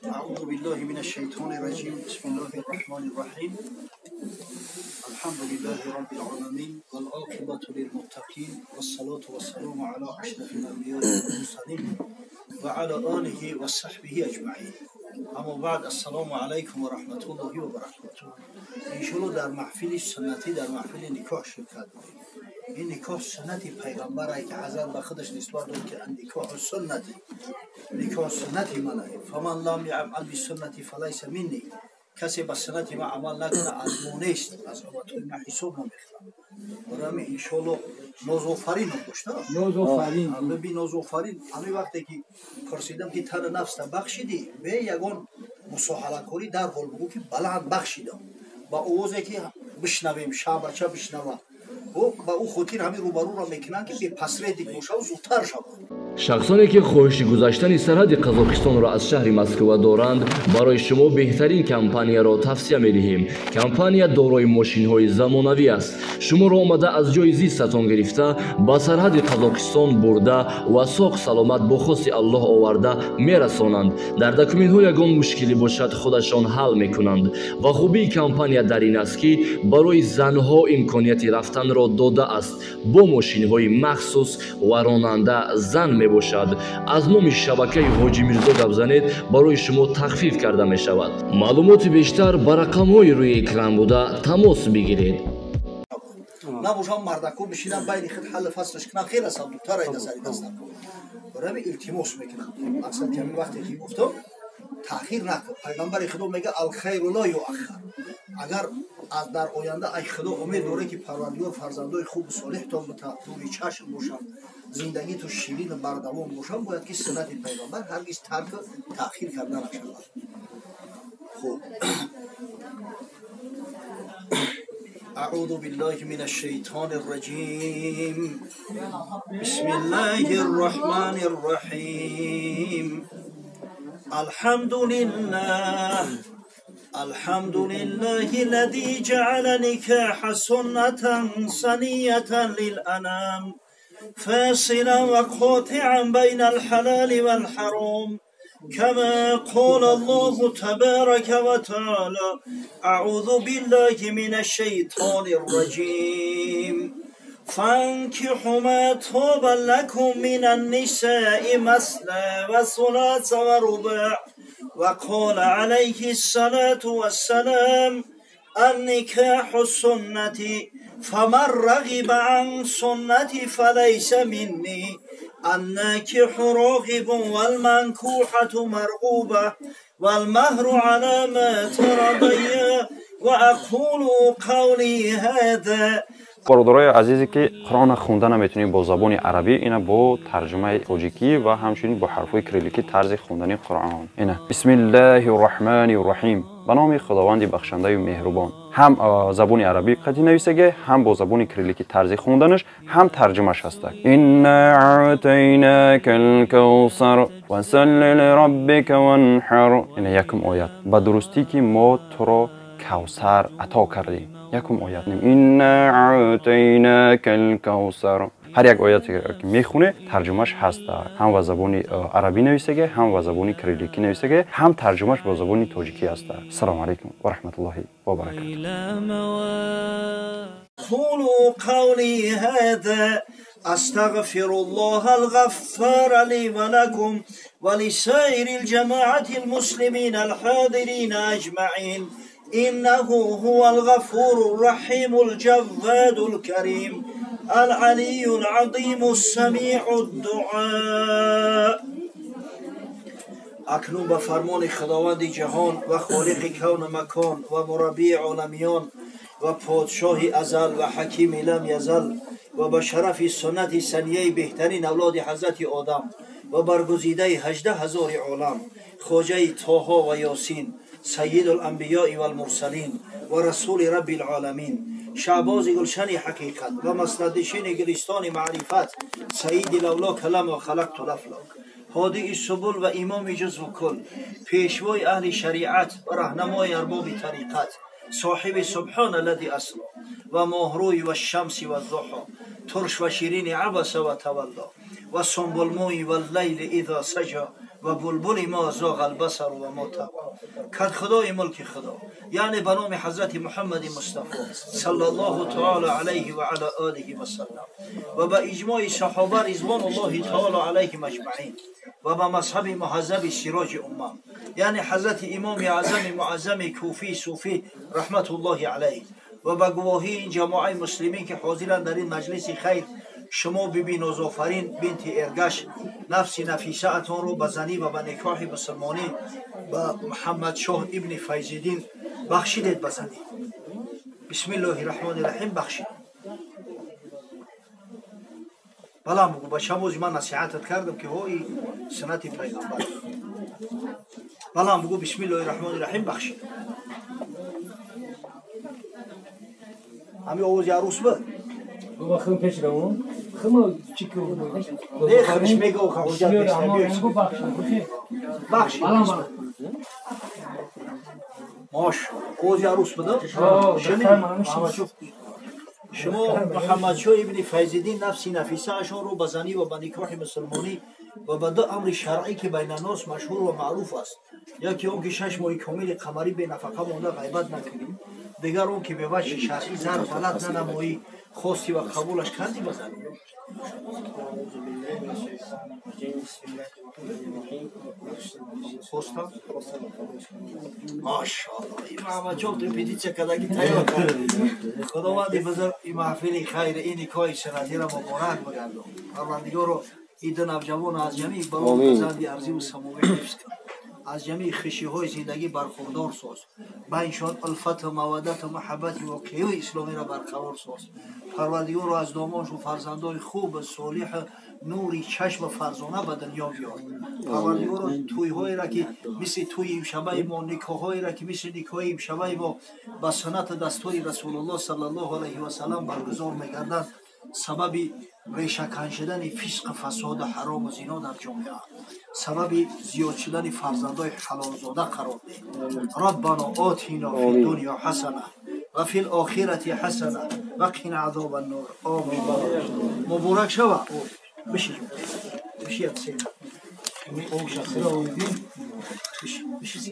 أعوذ بالله من الشيطان الرجيم بسم الله الرحمن الرحيم الحمد لله رب العالمين والعاقبة للمتقين والصلاة والسلام على أشرف الأنبياء والمرسلين وعلى آله وصحبه أجمعين أما بعد السلام عليكم ورحمة الله وبركاته إن شاء الله در محفل سنتی در محفل نکاح شرکت کنیم. این نکاح سنتی پیغمبر ای که حضرت به خودش نسبت داد که نکاح سنتی نکاح سنتی منه فمن لم يعمل بسنتی فلیس منی کسی به سنت ما عمل نکنه از ما نیست از امتهای ما حساب نمیخوام برای ان شاء الله نوزوفرین هم داشته نوزوفرین ببین نوزوفرین همین وقتی که پرسیدم که تن نفس بخشیدی به یگان مصاحبه کاری در حال بگو که بلند بخشیدم با اوزی که بشنویم شابچه بشنوه و با او خودی همین روبرو را میکنن که به پسره دیگه باشه و زودتر شود. شخصانی که خواهش گذاشتن سرحد قزاقستان را از شهر مسکو دارند برای شما بهترین کمپانی را توصیه می‌دهیم. کمپانی دارای ماشین‌های زمانوی است. شما را آمده از جای زیستتان گرفته با سرحد قزاقستان برده و ساق سلامت با خواست الله آورده میرسانند. در دکومنت‌ها یگان مشکلی باشد خودشان حل می‌کنند. و خوبی کمپانی در این است که برای زنها امکانیت رفتن را داده است. با ماشین‌های مخصوص و راننده زن باشد. از نام شبکه حاجی میرزا گپ زنید برای شما تخفیف کرده می شود. معلومات بیشتر بر رقم‌های روی اکران بوده تماس بگیرید. نباشم مردکو بشینم بین خود حل فصلش کنم خیلی است دکتر ایده سری دست نکن برای التماس میکنم اصلا که همین وقتی که گفتم تأخیر نکن پیغمبر خدا میگه الخیر لا یؤخر اگر از در آینده ای خدا امید داره که پروردگار فرزندای خوب و صالح تا روی چشم باشن زندگی تو شیرین و بردوام باشن باید که سنت پیغمبر هرگز ترک تأخیر کردن نشود. خوب اعوذ بالله من الشیطان الرجیم بسم الله الرحمن الرحیم الحمد لله الذي جعل نكاح سنة سنية للأنام فاصلا وقاطعا بين الحلال والحرام كما قال الله تبارك وتعالى أعوذ بالله من الشيطان الرجيم فانكحوا ما طاب لكم من النساء مثنى وثلاث ورباع وقال عليه الصلاة والسلام النكاح سنتي فمن رغب عن سنتي فليس مني الناكح راغب والمنكوحة مرغوبة والمهر على ما ترضي وأقول قولي هذا. برادرای عزیزی که قرآن خونده نمیتونیم با زبان عربی اینا با ترجمه تاجیکی و همچنین با حرفای کریلیکی طرز خوندن قرآن اینا بسم الله الرحمن الرحیم به نام خداوند بخشنده و مهربان هم زبان عربی قدی نویسه هم با زبان کریلیکی طرز خوندنش هم ترجمهش هست انا اعطیناک الکوثر وصل لربک وانحر اینا یکم آیت به درستی که ما تو را کوثر عطا کردیم یکم آیت نیم اینا اعطیناک الکوثر هر یک آیتی که میخونه ترجمهش هست هم با زبان عربی نویسه هم با زبان کریلیکی نویسه هم ترجمهش با زبان تاجیکی است. السلام علیکم و رحمت الله و برکاته. قولوا قولي هذا أستغفر الله الغفار لي ولكم ولسائر الجماعة المسلمين الحاضرين أجمعين إنه هو الغفور الرحيم الجواد الكريم العلي العظيم السميع الدعاء. اکنون به فرمان خداوند جهان و خالق کون و مکان و مربی عالمیان و پادشاه ازل و حکیم لم یزل و به شرف سنت سنیه بهترین اولاد حضرت آدم و برگزیده 18,000 عالم خواجه طه و یاسین سید الانبیاء و المرسلین و رسول رب العالمین شعباز گلشن حقیقت و مسندشین گلستان معرفت سید الاولا کلم و خلقت الافلاک هادی السبل و امام جزو کل پیشوای اهل شریعت و راهنمای ارباب طریقت صاحب سبحان الذي اسرا و ماهروی و شمس و الضحى ترش و شیرین عبس و تولا و سنبلموی و اللیل اذا سجا و بلبل ما زاغ البصر و ما طغى. کد خدای ملک خدا، یعنی به نام حضرت محمد مصطفی صلی الله تعالی علیه و علی آله و سلم و به اجماع صحابه رضوان الله تعالی علیهم اجمعین و به مذهب مهذب سراج امه، یعنی حضرت امام اعظم معظم کوفی صوفی رحمت الله علیه و به گواهی این جماعه مسلمین که حاضرند در این مجلس خیر، شما بیبی نازآفرین بنت ارگش نفس نفیسه اتان رو به زنی و به نکاح مسلمانی و محمد شاه ابن فیض‌الدین بخشیدید بزنید. بسم الله الرحمن الرحیم بخشید. بلا بگو بچه بوز من نصیحتت کردم که های سنت پیغمبر. بلا بگو بسم الله الرحمن الرحیم بخشید. همی آواز عروس بود. بابا خم پیش روم خم چیکو نه خمش میگه او خواجه نیست بخشی ماش آواز عروس بده. شما محمد شاه ابن فیض‌الدین نفسی نفیسه اشان رو به زنی و به نکاح مسلمانی و به دو امر شرعی که بین الناس مشهور و معروف است، یکی اون که 6 ماه کامل قمری به نفقه مونده غیبت نکنیم، دیگر اون که به وجه شرعی زر غلط ننمایی، خواستی و قبولش کردی بزنی. خواستا ماشاءالله این محمد شاه تو پیدی چه کدکی تیار کردی. خداوندی بزرگ این محفل خیر این نکاح سنتی را مبارک بگردم. پروردگار رو این دو نوجوان از جمیع برای بزندی ارضی و سماوی حفظ کن، از جمیع خشی های زندگی برخوردار ساز، بینشان الفت و مودت و محبت و قیوی اسلامی را برقرار ساز. پروردگار رو از دامانش و فرزندای خوب صالح نوری چشم و فرزانه به دنیا بیار. پروردگار رو توی های را که مثل توی امشبه ما، نکاح های را که مثل نکاح امشبه ما به سنت دستور رسول الله صلی الله علیه و سلم برگزار می‌گردند، سبب ریشه شدن فسق فساد حرام و زنا در جامعه، سبب زیاد شدن فرزندای حلالزاده قرار دهید. ربنا آتینا فی الدنیا حسنه و فی الاخرة حسنه و قنا عذاب النار. آمین. مبارک شوه. بشی بشی